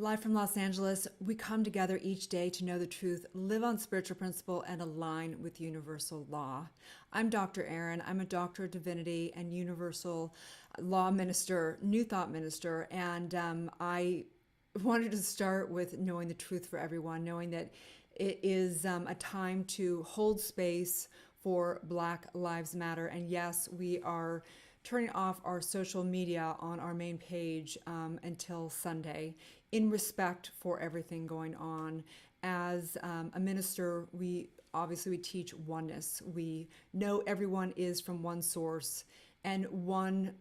Live from Los Angeles, we come together each day to know the truth, live on spiritual principle, and align with universal law. I'm Dr. Erin. I'm a doctor of divinity and universal law minister, new thought minister, and I wanted to start with knowing the truth for everyone, knowing that it is a time to hold space for Black Lives Matter. And yes, we are turning off our social media on our main page until Sunday in respect for everything going on. As a minister, we teach oneness. We know everyone is from one source and one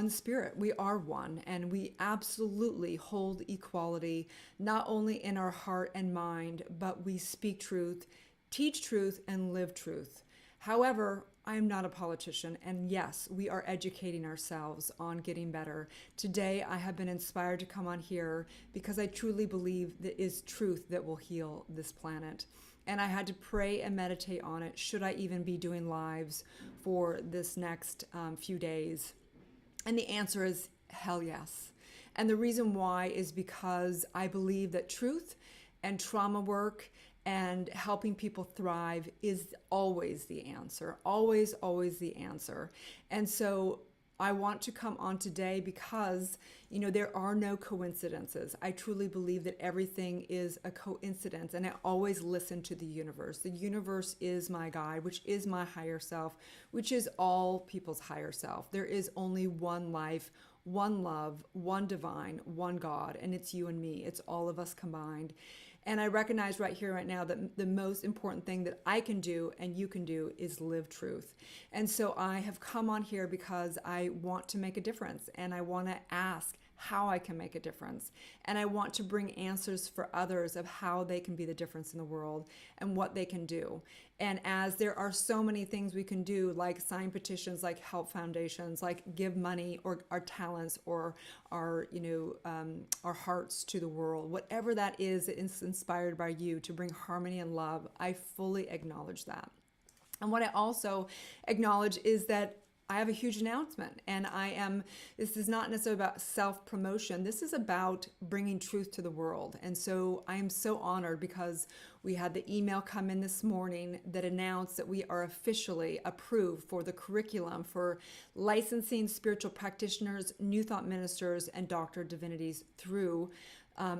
spirit. We are one, and we absolutely hold equality, not only in our heart and mind, but we speak truth, teach truth, and live truth. However, I'm not a politician, and yes, we are educating ourselves on getting better. Today, I have been inspired to come on here because I truly believe that is truth that will heal this planet. And I had to pray and meditate on it. Should I even be doing lives for this next few days? And the answer is hell yes. And the reason why is because I believe that truth and trauma work and helping people thrive is always the answer, always, always the answer. And so I want to come on today because, there are no coincidences. I truly believe that everything is a coincidence, and I always listen to the universe. The universe is my guide, which is my higher self, which is all people's higher self. There is only one life, one love, one divine, one God, and it's you and me. It's all of us combined. And I recognize right here, right now, that the most important thing that I can do and you can do is live truth. And so I have come on here because I want to make a difference, and I want to ask how I can make a difference. And I want to bring answers for others of how they can be the difference in the world and what they can do. And as there are so many things we can do, like sign petitions, like help foundations, like give money or our talents or our hearts to the world, whatever that is inspired by you to bring harmony and love, I fully acknowledge that. And what I also acknowledge is that I have a huge announcement, and this is not necessarily about self-promotion. This is about bringing truth to the world. And so I am so honored because we had the email come in this morning that announced that we are officially approved for the curriculum for licensing spiritual practitioners, new thought ministers, and doctor of divinities through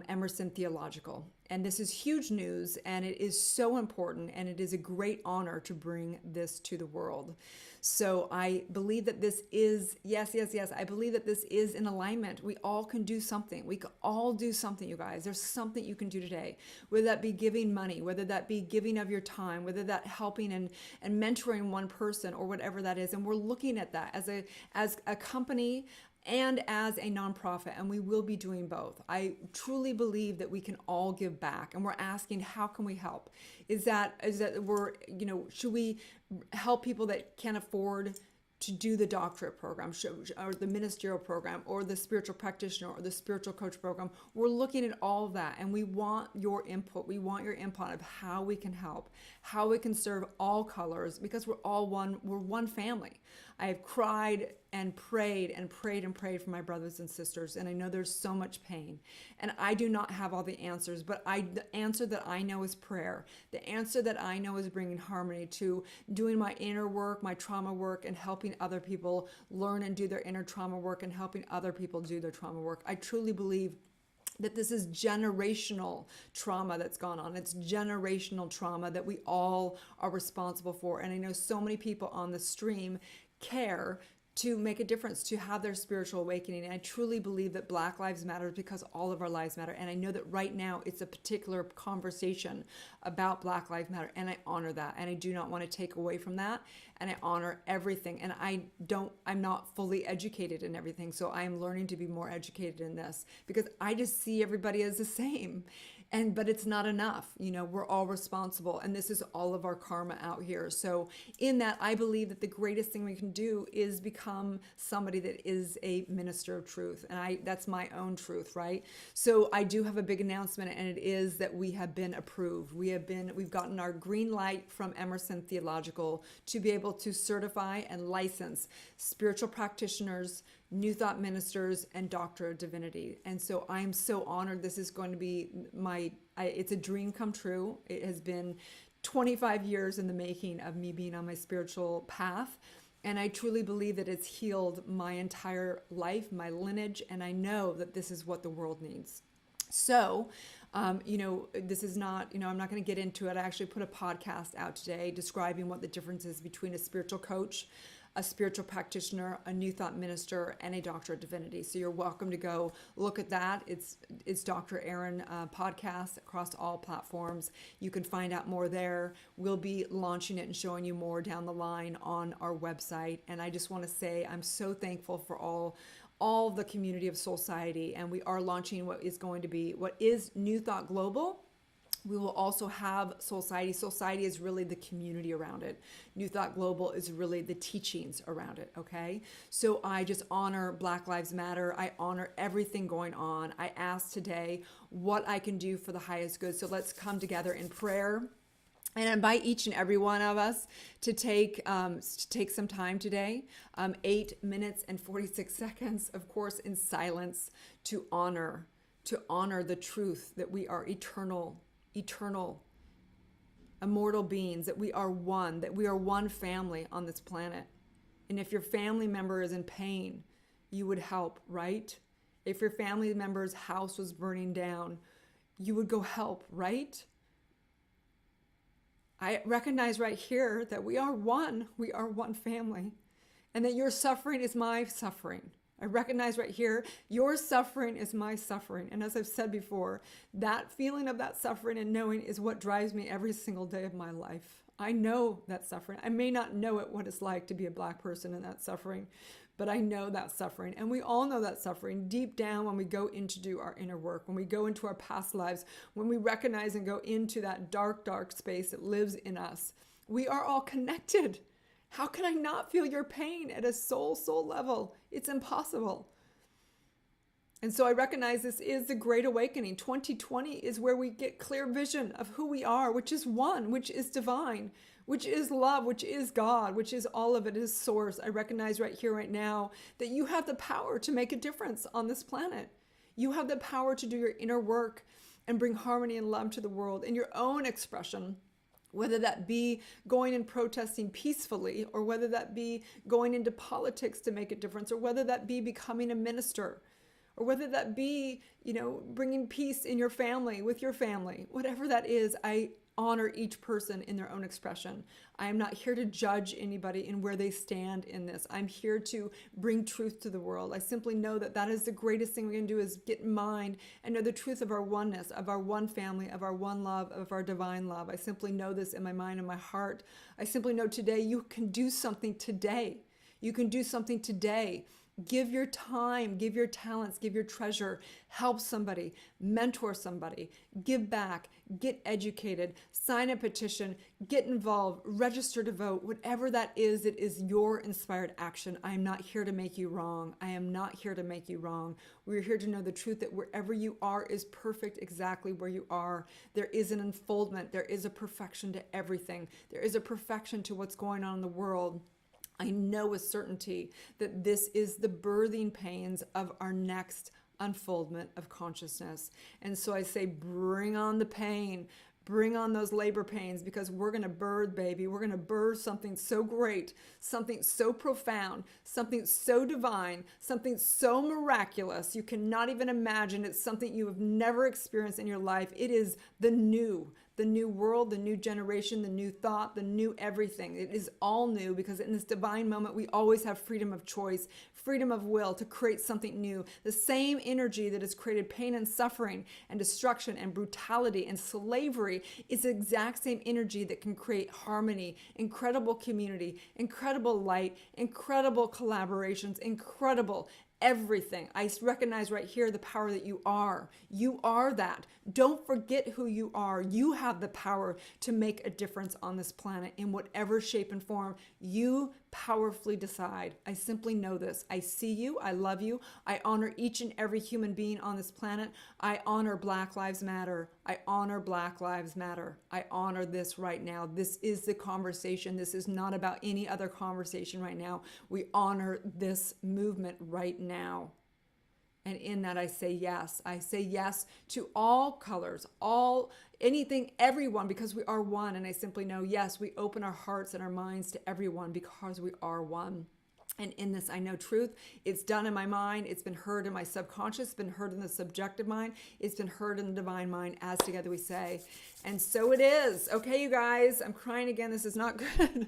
Emerson Theological. And this is huge news, and it is so important, and it is a great honor to bring this to the world. So I believe that this is, yes, I believe that this is in alignment. We all can do something. We can all do something, you guys. There's something you can do today, whether that be giving money, whether that be giving of your time, whether that helping and mentoring one person or whatever that is. And we're looking at that as a company and as a nonprofit, and we will be doing both. I truly believe that we can all give back, and we're asking, how can we help? Is that should we help people that can't afford to do the doctorate program or the ministerial program or the spiritual practitioner or the spiritual coach program? We're looking at all of that, and we want your input. We want your input of how we can help, how we can serve all colors, because we're all one. We're one family. I have cried and prayed and prayed and prayed for my brothers and sisters, and I know there's so much pain, and I do not have all the answers, but the answer that I know is prayer. The answer that I know is bringing harmony to doing my inner work, my trauma work, and helping other people learn and do their inner trauma work and helping other people do their trauma work. I truly believe that this is generational trauma that's gone on. It's generational trauma that we all are responsible for. And I know so many people on the stream care to make a difference, to have their spiritual awakening. And I truly believe that Black Lives Matter because all of our lives matter. And I know that right now it's a particular conversation about Black Lives Matter, and I honor that. And I do not want to take away from that. And I honor everything. And I'm not fully educated in everything. So I am learning to be more educated in this because I just see everybody as the same. But it's not enough. We're all responsible, and this is all of our karma out here. So in that, I believe that the greatest thing we can do is become become somebody that is a minister of truth. And that's my own truth, right? So I do have a big announcement, and it is that we have been approved. We've gotten our green light from Emerson Theological to be able to certify and license spiritual practitioners, New Thought ministers, and Doctor of Divinity. And so I'm so honored. This is going to be it's a dream come true. It has been 25 years in the making of me being on my spiritual path. And I truly believe that it's healed my entire life, my lineage, and I know that this is what the world needs. So, this is not, I'm not going to get into it. I actually put a podcast out today describing what the difference is between a spiritual coach, a spiritual practitioner, a New Thought minister, and a Doctor of Divinity. So you're welcome to go look at that. It's Dr. Erin podcast across all platforms. You can find out more there. We'll be launching it and showing you more down the line on our website. And I just want to say I'm so thankful for all the community of Soul Society, and we are launching what is New Thought Global. We will also have Soul Society. Soul Society is really the community around it. New Thought Global is really the teachings around it, okay? So I just honor Black Lives Matter. I honor everything going on. I ask today what I can do for the highest good. So let's come together in prayer. And I invite each and every one of us to take some time today, 8 minutes and 46 seconds, of course, in silence, to honor the truth that we are eternal, immortal beings, that we are one family on this planet. And if your family member is in pain, you would help, right? If your family member's house was burning down, you would go help, right? I recognize right here that we are one family, and that your suffering is my suffering. I recognize right here, your suffering is my suffering. And as I've said before, that feeling of that suffering and knowing is what drives me every single day of my life. I know that suffering. I may not know what it's like to be a Black person in that suffering, but I know that suffering. And we all know that suffering deep down when we go in to do our inner work, when we go into our past lives, when we recognize and go into that dark, dark space that lives in us. We are all connected. How can I not feel your pain at a soul level? It's impossible. And so I recognize this is the Great Awakening. 2020 is where we get clear vision of who we are, which is one, which is divine, which is love, which is God, which is all of it is source. I recognize right here, right now, that you have the power to make a difference on this planet. You have the power to do your inner work and bring harmony and love to the world in your own expression. Whether that be going and protesting peacefully, or whether that be going into politics to make a difference, or whether that be becoming a minister, or whether that be, bringing peace in your family, with your family, whatever that is, I honor each person in their own expression. I am not here to judge anybody in where they stand in this. I'm here to bring truth to the world. I simply know that is the greatest thing we can do, is get in mind and know the truth of our oneness, of our one family, of our one love, of our divine love. I simply know this in my mind and my heart. I simply know today you can do something today. You can do something today. Give your time, give your talents, give your treasure, help somebody, mentor somebody, give back, get educated, sign a petition, get involved, register to vote, whatever that is, it is your inspired action. I am not here to make you wrong. I am not here to make you wrong. We're here to know the truth that wherever you are is perfect exactly where you are. There is an unfoldment. There is a perfection to everything. There is a perfection to what's going on in the world. I know with certainty that this is the birthing pains of our next unfoldment of consciousness. And so I say, bring on the pain, bring on those labor pains, because we're going to birth, baby. We're going to birth something so great, something so profound, something so divine, something so miraculous. You cannot even imagine. It's something you have never experienced in your life. It is the new world, the new generation, the new thought, the new everything. It is all new, because in this divine moment, we always have freedom of choice, freedom of will to create something new. The same energy that has created pain and suffering and destruction and brutality and slavery is the exact same energy that can create harmony, incredible community, incredible light, incredible collaborations, incredible everything. I recognize right here the power that you are. You are that. Don't forget who you are. You have the power to make a difference on this planet in whatever shape and form you powerfully decide. I simply know this. I see you. I love you. I honor each and every human being on this planet. I honor Black Lives Matter. I honor Black Lives Matter. I honor this right now. This is the conversation. This is not about any other conversation right now. We honor this movement right now. And in that, I say yes. I say yes to all colors, all, anything, everyone, because we are one. And I simply know, yes, we open our hearts and our minds to everyone because we are one. And in this, I know truth. It's done in my mind. It's been heard in my subconscious. It's been heard in the subjective mind. It's been heard in the divine mind, as together we say. And so it is. Okay, you guys, I'm crying again. This is not good.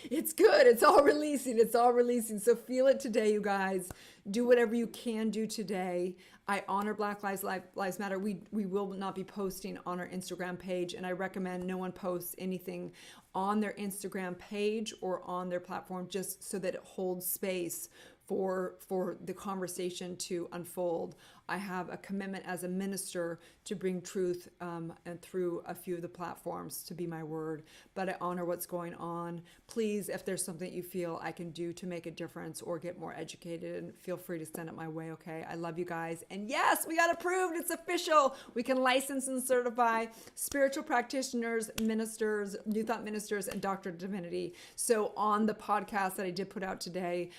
It's good. It's all releasing. It's all releasing. So feel it today, you guys. Do whatever you can do today. I honor Black Lives Matter. We will not be posting on our Instagram page, and I recommend no one posts anything on their Instagram page or on their platform, just so that it holds space for the conversation to unfold. I have a commitment as a minister to bring truth and through a few of the platforms to be my word, but I honor what's going on. Please, if there's something you feel I can do to make a difference or get more educated, feel free to send it my way, okay? I love you guys. And yes, we got approved. It's official. We can license and certify spiritual practitioners, ministers, New Thought ministers, and Doctor of Divinity. So on the podcast that I did put out today,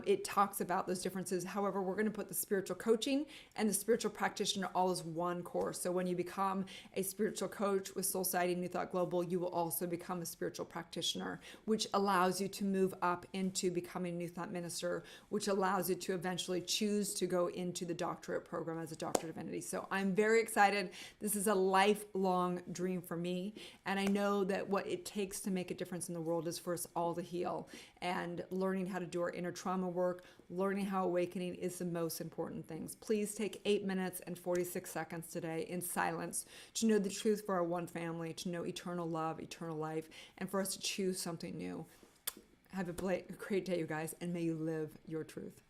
it talks about those differences. However, we're going to put the spiritual coaching and the spiritual practitioner all as one course. So when you become a spiritual coach with Soul Society New Thought Global, you will also become a spiritual practitioner, which allows you to move up into becoming a New Thought minister, which allows you to eventually choose to go into the doctorate program as a Doctor of Divinity. So I'm very excited. This is a lifelong dream for me. And I know that what it takes to make a difference in the world is for us all to heal, and learning how to do our inner trauma work, learning how awakening is the most important things. Please take 8 minutes and 46 seconds today in silence to know the truth for our one family, to know eternal love, eternal life, and for us to choose something new. Have a great day, you guys, and may you live your truth.